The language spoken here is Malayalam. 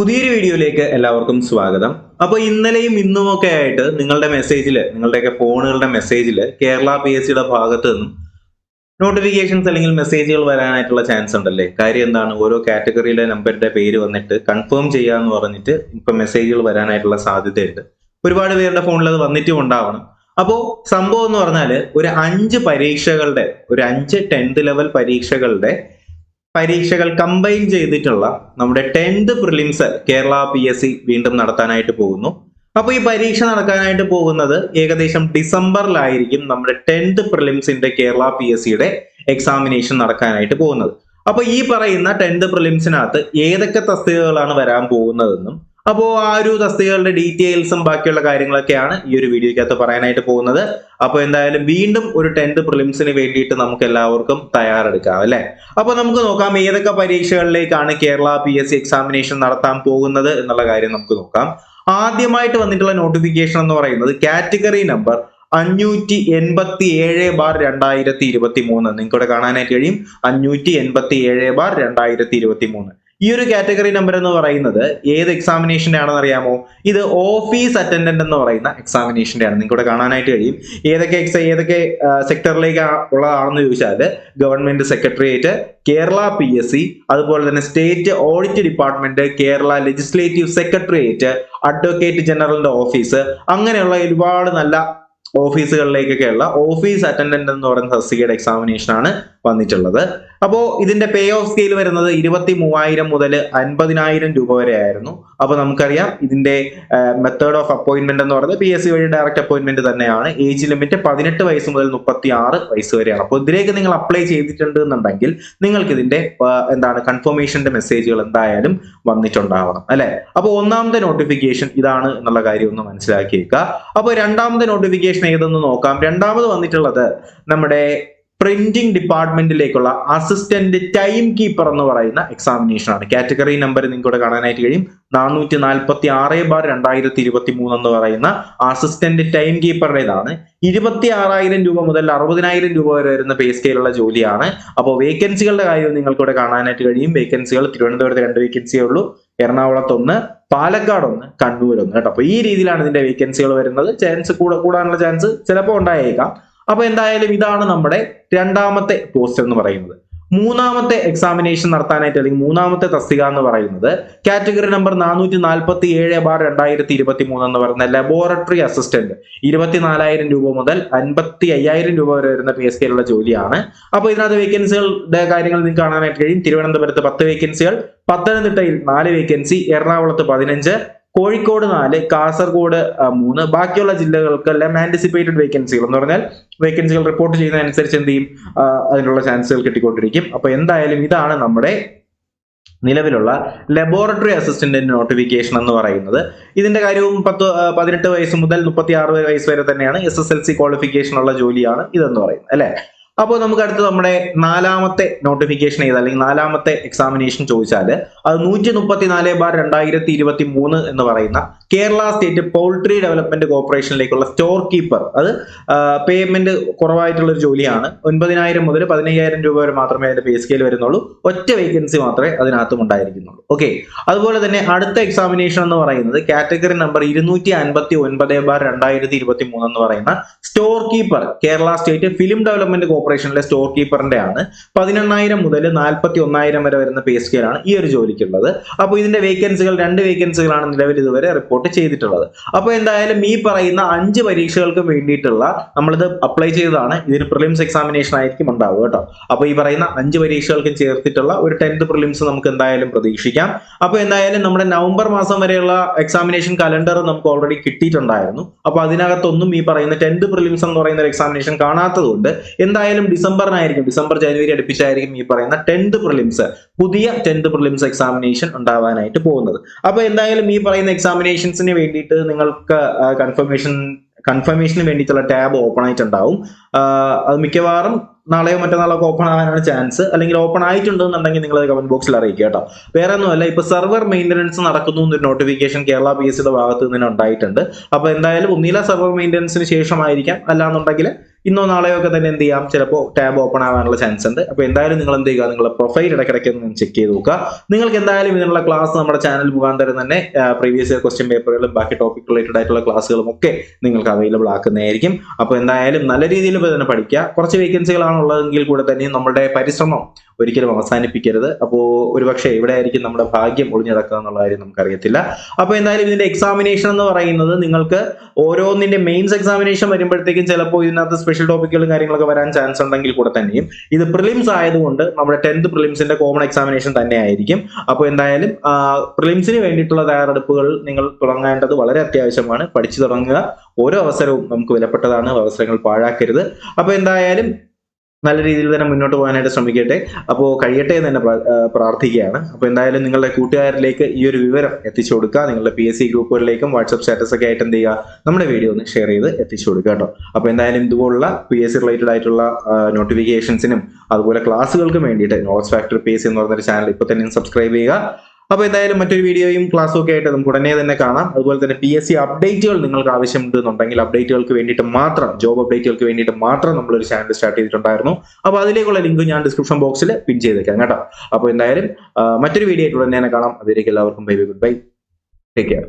പുതിയൊരു വീഡിയോയിലേക്ക് എല്ലാവർക്കും സ്വാഗതം. അപ്പോൾ ഇന്നലെയും ഇന്നുമൊക്കെ ആയിട്ട് നിങ്ങളുടെയൊക്കെ ഫോണുകളുടെ മെസ്സേജിൽ കേരള PSCയുടെ ഭാഗത്ത് നിന്നും നോട്ടിഫിക്കേഷൻസ് അല്ലെങ്കിൽ മെസ്സേജുകൾ വരാനായിട്ടുള്ള ചാൻസ് ഉണ്ടല്ലേ? കാര്യം എന്താണ്, ഓരോ കാറ്റഗറിയിലെ നമ്പറിന്റെ പേര് വന്നിട്ട് കൺഫേം ചെയ്യാന്ന് പറഞ്ഞിട്ട് ഇപ്പൊ മെസ്സേജുകൾ വരാനായിട്ടുള്ള സാധ്യതയുണ്ട്. ഒരുപാട് പേരുടെ ഫോണിൽ അത് വന്നിട്ടും ഉണ്ടാവണം. അപ്പോൾ സംഭവം എന്ന് പറഞ്ഞാൽ ഒരു 5 10th ലെവൽ പരീക്ഷകൾ കമ്പൈൻ ചെയ്തിട്ടുള്ള നമ്മുടെ 10th പ്രിലിംസ് കേരള PSC വീണ്ടും നടത്താനായിട്ട് പോകുന്നു. അപ്പോൾ ഈ പരീക്ഷ നടക്കാനായിട്ട് പോകുന്നത് ഏകദേശം ഡിസംബറിലായിരിക്കും നമ്മുടെ 10th പ്രിലിംസിന്റെ കേരള PSCയുടെ എക്സാമിനേഷൻ നടക്കാനായിട്ട് പോകുന്നത്. അപ്പോൾ ഈ പറയുന്ന 10th പ്രിലിംസിനകത്ത് ഏതൊക്കെ തസ്തികകളാണ് വരാൻ പോകുന്നതെന്നും അപ്പോൾ ആ ഒരു തസ്തികകളുടെ ഡീറ്റെയിൽസും ബാക്കിയുള്ള കാര്യങ്ങളൊക്കെയാണ് ഈ ഒരു വീഡിയോയ്ക്കകത്ത് പറയാനായിട്ട് പോകുന്നത്. അപ്പോൾ എന്തായാലും വീണ്ടും ഒരു 10th പ്രിലിംസിന് വേണ്ടിയിട്ട് നമുക്ക് എല്ലാവർക്കും തയ്യാറെടുക്കാം അല്ലെ? അപ്പോൾ നമുക്ക് നോക്കാം ഏതൊക്കെ പരീക്ഷകളിലേക്കാണ് കേരള PSC എക്സാമിനേഷൻ നടത്താൻ പോകുന്നത് എന്നുള്ള കാര്യം നമുക്ക് നോക്കാം. ആദ്യമായിട്ട് വന്നിട്ടുള്ള നോട്ടിഫിക്കേഷൻ എന്ന് പറയുന്നത് കാറ്റഗറി നമ്പർ 587/2023. നിങ്ങൾക്കിവിടെ കാണാനായിട്ട് കഴിയും 587/2023. ഈ ഒരു കാറ്റഗറി നമ്പർ എന്ന് പറയുന്നത് ഏത് എക്സാമിനേഷന്റെ ആണെന്ന് അറിയാമോ? ഇത് ഓഫീസ് അറ്റൻഡന്റ് എന്ന് പറയുന്ന എക്സാമിനേഷന്റെ ആണ്. നിങ്ങൾക്ക് ഇവിടെ കാണാനായിട്ട് കഴിയും ഏതൊക്കെ സെക്ടറിലേക്ക് ഉള്ളതാണെന്ന് ചോദിച്ചാൽ ഗവൺമെന്റ് സെക്രട്ടേറിയറ്റ്, കേരള PSC, അതുപോലെ തന്നെ state audit department, Kerala legislative secretariat, advocate ജനറലിന്റെ ഓഫീസ്, അങ്ങനെയുള്ള ഒരുപാട് നല്ല ഓഫീസുകളിലേക്കൊക്കെയുള്ള ഓഫീസ് അറ്റൻഡന്റ് എന്ന് പറയുന്ന തസ്തികയുടെ എക്സാമിനേഷൻ ആണ് വന്നിട്ടുള്ളത്. അപ്പോൾ ഇതിന്റെ പേ ഓഫ് സ്കെയിൽ വരുന്നത് 23,000 മുതൽ 50,000 രൂപ വരെ ആയിരുന്നു. അപ്പോൾ നമുക്കറിയാം ഇതിന്റെ മെത്തേഡ് ഓഫ് അപ്പോയിന്റ്മെന്റ് എന്ന് പറയുന്നത് PSC വഴി ഡയറക്റ്റ് അപ്പോയിന്റ്മെന്റ് തന്നെയാണ്. ഏജ് ലിമിറ്റ് 18 വയസ്സ് മുതൽ 36 വയസ്സ് വരെയാണ്. അപ്പോൾ ഇതിലേക്ക് നിങ്ങൾ അപ്ലൈ ചെയ്തിട്ടുണ്ട് എന്നുണ്ടെങ്കിൽ നിങ്ങൾക്ക് ഇതിന്റെ കൺഫർമേഷന്റെ മെസ്സേജുകൾ എന്തായാലും വന്നിട്ടുണ്ടാവണം അല്ലെ? അപ്പോൾ ഒന്നാമത്തെ നോട്ടിഫിക്കേഷൻ ഇതാണ് എന്നുള്ള കാര്യം ഒന്ന് മനസ്സിലാക്കിയേക്കുക. അപ്പോൾ രണ്ടാമത്തെ നോട്ടിഫിക്കേഷൻ ഏതെന്ന് നോക്കാം. രണ്ടാമത് വന്നിട്ടുള്ളത് നമ്മുടെ പ്രിന്റിംഗ് ഡിപ്പാർട്ട്മെന്റിലേക്കുള്ള അസിസ്റ്റന്റ് ടൈം കീപ്പർ എന്ന് പറയുന്ന എക്സാമിനേഷൻ ആണ്. കാറ്റഗറി നമ്പർ നിങ്ങൾക്ക് കാണാനായിട്ട് കഴിയും 446/2023 എന്ന് പറയുന്ന അസിസ്റ്റന്റ് ടൈം കീപ്പറുടേതാണ്. 26,000 രൂപ മുതൽ 60,000 രൂപ വരെ വരുന്ന പേ സ്കെയിലുള്ള ജോലിയാണ്. അപ്പോൾ വേക്കൻസികളുടെ കാര്യം നിങ്ങൾക്ക് ഇവിടെ കാണാനായിട്ട് കഴിയും. വേക്കൻസികൾ തിരുവനന്തപുരത്ത് 2 വേക്കൻസിയേ ഉള്ളൂ, എറണാകുളത്ത് 1, പാലക്കാട് 1, കണ്ണൂർ 1 കേട്ടോ. അപ്പൊ ഈ രീതിയിലാണ് ഇതിന്റെ വേക്കൻസികൾ വരുന്നത്. ചാൻസ് കൂടാനുള്ള ചാൻസ് ചിലപ്പോൾ ഉണ്ടായേക്കാം. അപ്പൊ എന്തായാലും ഇതാണ് നമ്മുടെ രണ്ടാമത്തെ പോസ്റ്റ് എന്ന് പറയുന്നത്. മൂന്നാമത്തെ എക്സാമിനേഷൻ നടത്താനായിട്ട് അല്ലെങ്കിൽ മൂന്നാമത്തെ തസ്തിക എന്ന് പറയുന്നത് കാറ്റഗറി നമ്പർ 447/2023 എന്ന് പറയുന്ന ലബോറട്ടറി അസിസ്റ്റന്റ്. 24,000 രൂപ മുതൽ 55,000 രൂപ വരെ വരുന്ന പേ സ്കെയിലുള്ള ജോലിയാണ്. അപ്പൊ ഇതിനകത്ത് വേക്കൻസികളുടെ കാര്യങ്ങൾ നിങ്ങൾക്ക് കാണാനായിട്ട് കഴിയും. തിരുവനന്തപുരത്ത് 10 വേക്കൻസികൾ, പത്തനംതിട്ടയിൽ 4 വേക്കൻസി, എറണാകുളത്ത് 15, കോഴിക്കോട് 4, കാസർഗോഡ് 3, ബാക്കിയുള്ള ജില്ലകൾക്കെല്ലാം ആന്റിസിപ്പേറ്റഡ് വേക്കൻസികൾ എന്ന് പറഞ്ഞാൽ വേക്കൻസികൾ റിപ്പോർട്ട് ചെയ്യുന്നതനുസരിച്ച് എന്ത് ചെയ്യും, അതിനുള്ള ചാൻസുകൾ കിട്ടിക്കൊണ്ടിരിക്കും. അപ്പൊ എന്തായാലും ഇതാണ് നമ്മുടെ നിലവിലുള്ള ലബോറട്ടറി അസിസ്റ്റന്റിന്റെ നോട്ടിഫിക്കേഷൻ എന്ന് പറയുന്നത്. ഇതിന്റെ കാര്യവും 18 വയസ്സ് മുതൽ 36 വയസ്സ് വരെ തന്നെയാണ്. SSLC ക്വാളിഫിക്കേഷൻ ഉള്ള ജോലിയാണ് ഇതെന്ന് പറയുന്നത് അല്ലെ? അപ്പോൾ നമുക്ക് അടുത്ത് നമ്മുടെ നാലാമത്തെ നോട്ടിഫിക്കേഷൻ ഏത് അല്ലെങ്കിൽ നാലാമത്തെ എക്സാമിനേഷൻ ചോദിച്ചാൽ അത് 134/2023 എന്ന് പറയുന്ന കേരള സ്റ്റേറ്റ് പൗൾട്രി ഡെവലപ്മെന്റ് കോർപ്പറേഷനിലേക്കുള്ള സ്റ്റോർ കീപ്പർ. അത് പേയ്മെന്റ് കുറവായിട്ടുള്ള ഒരു ജോലിയാണ്. 9,000 മുതൽ 15,000 രൂപ വരെ മാത്രമേ അതിന്റെ പേ സ്കെയിൽ വരുന്നുള്ളൂ. ഒറ്റ വേക്കൻസി മാത്രമേ അതിനകത്തും ഉണ്ടായിരിക്കുന്നുള്ളൂ. ഓക്കെ, അതുപോലെ തന്നെ അടുത്ത എക്സാമിനേഷൻ എന്ന് പറയുന്നത് കാറ്റഗറി നമ്പർ 259/2023 എന്ന് പറയുന്ന store keeper Kerala state film development കോർപ്പറേഷനിലെ സ്റ്റോർ കീപ്പറിന്റെ ആണ്. 18,000 മുതൽ 41,000 വരെ വരുന്ന പേ സ്കെയിലാണ് ഈ ഒരു ജോലിക്കുള്ളത്. അപ്പോൾ ഇതിന്റെ വേക്കൻസികൾ 2 വേക്കൻസികളാണ് നിലവിൽ ഇതുവരെ റിപ്പോർട്ട് ചെയ്തിട്ടുള്ളത്. അപ്പോൾ എന്തായാലും ഈ പറയുന്ന 5 പരീക്ഷകൾക്ക് വേണ്ടിയിട്ടുള്ള നമ്മളിത് അപ്ലൈ ചെയ്തതാണ്. ഇതിന് പ്രിലിംസ് എക്സാമിനേഷൻ ആയിരിക്കും ഉണ്ടാവുക കേട്ടോ. അപ്പോൾ ഈ പറയുന്ന 5 പരീക്ഷകൾക്കും ചേർത്തിട്ടുള്ള ഒരു 10th പ്രിലിംസ് നമുക്ക് എന്തായാലും പ്രതീക്ഷിക്കാം. അപ്പോൾ എന്തായാലും നമ്മുടെ നവംബർ മാസം വരെയുള്ള എക്സാമിനേഷൻ കലണ്ടർ നമുക്ക് ഓൾറെഡി കിട്ടിയിട്ടുണ്ടായിരുന്നു. അപ്പോൾ അതിനകത്തൊന്നും ഈ പറയുന്ന 10th പ്രിലിംസ് എന്ന് പറയുന്ന ഒരു എക്സാമിനേഷൻ കാണാത്തതുകൊണ്ട് എന്തായാലും ഡിസംബർ ജനുവരി അടുപ്പിച്ചായിരിക്കും ഈ പറയുന്ന 10th പ്രിലിംസ് പുതിയ 10th പ്രിലിംസ് എക്സാമിനേഷൻ ഉണ്ടാവാനായിട്ട് പോകുന്നത്. അപ്പൊ എന്തായാലും ഈ പറയുന്ന എക്സാമിനേഷൻസിന് വേണ്ടിയിട്ട് നിങ്ങൾക്ക് കൺഫർമേഷന് വേണ്ടിയിട്ടുള്ള ടാബ് ഓപ്പൺ ആയിട്ടുണ്ടാവും. അത് മിക്കവാറും നാളെയോ മറ്റന്നാളോ ഓപ്പൺ ആകാനാണ് ചാൻസ്. അല്ലെങ്കിൽ ഓപ്പൺ ആയിട്ടുണ്ടെന്നുണ്ടെങ്കിൽ നിങ്ങൾ കമന്റ് ബോക്സിൽ അറിയിക്കുക കേട്ടോ. വേറെ ഒന്നുമല്ല, ഇപ്പൊ സെർവർ മെയിൻ്റനൻസ് നടക്കുന്നു എന്നൊരു നോട്ടിഫിക്കേഷൻ കേരള PSCയുടെ ഭാഗത്ത് നിന്ന് ഉണ്ടായിട്ടുണ്ട്. അപ്പൊ എന്തായാലും ഒന്നില സെർവർ മെയിൻ്റനൻസിന് ശേഷമായിരിക്കാം, അല്ലാന്നുണ്ടെങ്കിൽ ഇന്നോ നാളെയോ ഒക്കെ തന്നെ എന്ത് ചെയ്യാം, ചിലപ്പോൾ ടാബ് ഓപ്പൺ ആവാനുള്ള ചാൻസ് ഉണ്ട്. അപ്പോൾ എന്തായാലും നിങ്ങൾ എന്ത് ചെയ്യുക, നിങ്ങളുടെ പ്രൊഫൈൽ ഇടയ്ക്കിടയ്ക്ക് ഒന്ന് ചെക്ക് ചെയ്ത് നോക്കുക. നിങ്ങൾക്ക് എന്തായാലും ഇതിനുള്ള ക്ലാസ് നമ്മുടെ ചാനൽ മുഖാന്തരം തന്നെ പ്രീവിയസ് ഇയർ ക്വസ്റ്റ്യൻ പേപ്പറുകളും ബാക്കി ടോപ്പിക് റിലേറ്റഡ് ആയിട്ടുള്ള ക്ലാസ്സുകളും ഒക്കെ നിങ്ങൾക്ക് അവൈലബിൾ ആക്കുന്നതായിരിക്കും. അപ്പോൾ എന്തായാലും നല്ല രീതിയിൽ തന്നെ പഠിക്കുക. കുറച്ച് വേക്കൻസികളാണ് ഉള്ളതെങ്കിൽ കൂടെ തന്നെ നമ്മുടെ പരിശ്രമം ഒരിക്കലും അവസാനിപ്പിക്കരുത്. അപ്പോൾ ഒരുപക്ഷെ ഇവിടെ ആയിരിക്കും നമ്മുടെ ഭാഗ്യം ഒളിഞ്ഞിടക്കുക എന്നുള്ള കാര്യം നമുക്കറിയത്തില്ല. അപ്പോൾ എന്തായാലും ഇതിന്റെ എക്സാമിനേഷൻ എന്ന് പറയുന്നത് നിങ്ങൾക്ക് ഓരോന്നിന്റെ മെയിൻസ് എക്സാമിനേഷൻ വരുമ്പോഴത്തേക്കും ചിലപ്പോൾ ഇതിനകത്ത് സ്പെഷ്യൽ ടോപ്പിക്കുകളും കാര്യങ്ങളൊക്കെ വരാൻ ചാൻസ് ഉണ്ടെങ്കിൽ കൂടെ തന്നെയും ഇത് പ്രിലിംസ് ആയതുകൊണ്ട് നമ്മുടെ 10th പ്രിലിംസിന്റെ കോമൺ എക്സാമിനേഷൻ തന്നെ ആയിരിക്കും. അപ്പോൾ എന്തായാലും പ്രിലിംസിന് വേണ്ടിയിട്ടുള്ള തയ്യാറെടുപ്പുകൾ നിങ്ങൾ തുടങ്ങേണ്ടത് വളരെ അത്യാവശ്യമാണ്. പഠിച്ചു തുടങ്ങുക. ഓരോ അവസരവും നമുക്ക് വിലപ്പെട്ടതാണ്. അവസരങ്ങൾ പാഴാക്കരുത്. അപ്പോൾ എന്തായാലും നല്ല രീതിയിൽ തന്നെ മുന്നോട്ട് പോകാനായിട്ട് ശ്രമിക്കട്ടെ. അപ്പോൾ കഴിയട്ടെ എന്ന് തന്നെ പ്രാർത്ഥിക്കുകയാണ്. അപ്പോൾ എന്തായാലും നിങ്ങളുടെ കൂട്ടുകാരിലേക്ക് ഈ ഒരു വിവരം എത്തിച്ചു കൊടുക്കുക. നിങ്ങളുടെ PSC ഗ്രൂപ്പുകളിലേക്കും വാട്സ്ആപ്പ് സ്റ്റാറ്റസ് ഒക്കെ ആയിട്ട് എന്ത് ചെയ്യുക, നമ്മുടെ വീഡിയോ ഒന്ന് ഷെയർ ചെയ്ത് എത്തിച്ചു കൊടുക്കുക കേട്ടോ. അപ്പോൾ എന്തായാലും ഇതുപോലുള്ള PSC റിലേറ്റഡ് ആയിട്ടുള്ള നോട്ടിഫിക്കേഷൻസിനും അതുപോലെ ക്ലാസ്സുകൾക്കും വേണ്ടിയിട്ട് നോളജ് ഫാക്ടറി PSC എന്ന് പറഞ്ഞൊരു ചാനൽ ഇപ്പോൾ തന്നെ സബ്സ്ക്രൈബ് ചെയ്യുക. അപ്പോൾ എന്തായാലും മറ്റൊരു വീഡിയോയും ക്ലാസ്സും ഒക്കെ ആയിട്ട് നമുക്ക് ഉടനെ തന്നെ കാണാം. അതുപോലെ തന്നെ PSC അപ്ഡേറ്റുകൾ നിങ്ങൾക്ക് ആവശ്യമുണ്ടെന്നുണ്ടെങ്കിൽ അപ്ഡേറ്റുകൾക്ക് വേണ്ടിയിട്ട് മാത്രം, ജോബ് അപ്ഡേറ്റുകൾക്ക് വേണ്ടിയിട്ട് മാത്രം നമ്മളൊരു ചാനൽ സ്റ്റാർട്ട് ചെയ്തിട്ടുണ്ടായിരുന്നു. അപ്പോൾ അതിലേക്കുള്ള ലിങ്ക് ഞാൻ ഡിസ്ക്രിപ്ഷൻ ബോക്സിൽ പിൻ ചെയ്തേക്കാം കേട്ടോ. അപ്പോൾ എന്തായാലും മറ്റൊരു വീഡിയോ ആയിട്ട് ഉടനെ തന്നെ കാണാം. അതിലേക്ക് എല്ലാവർക്കും bye bye, good bye, take care.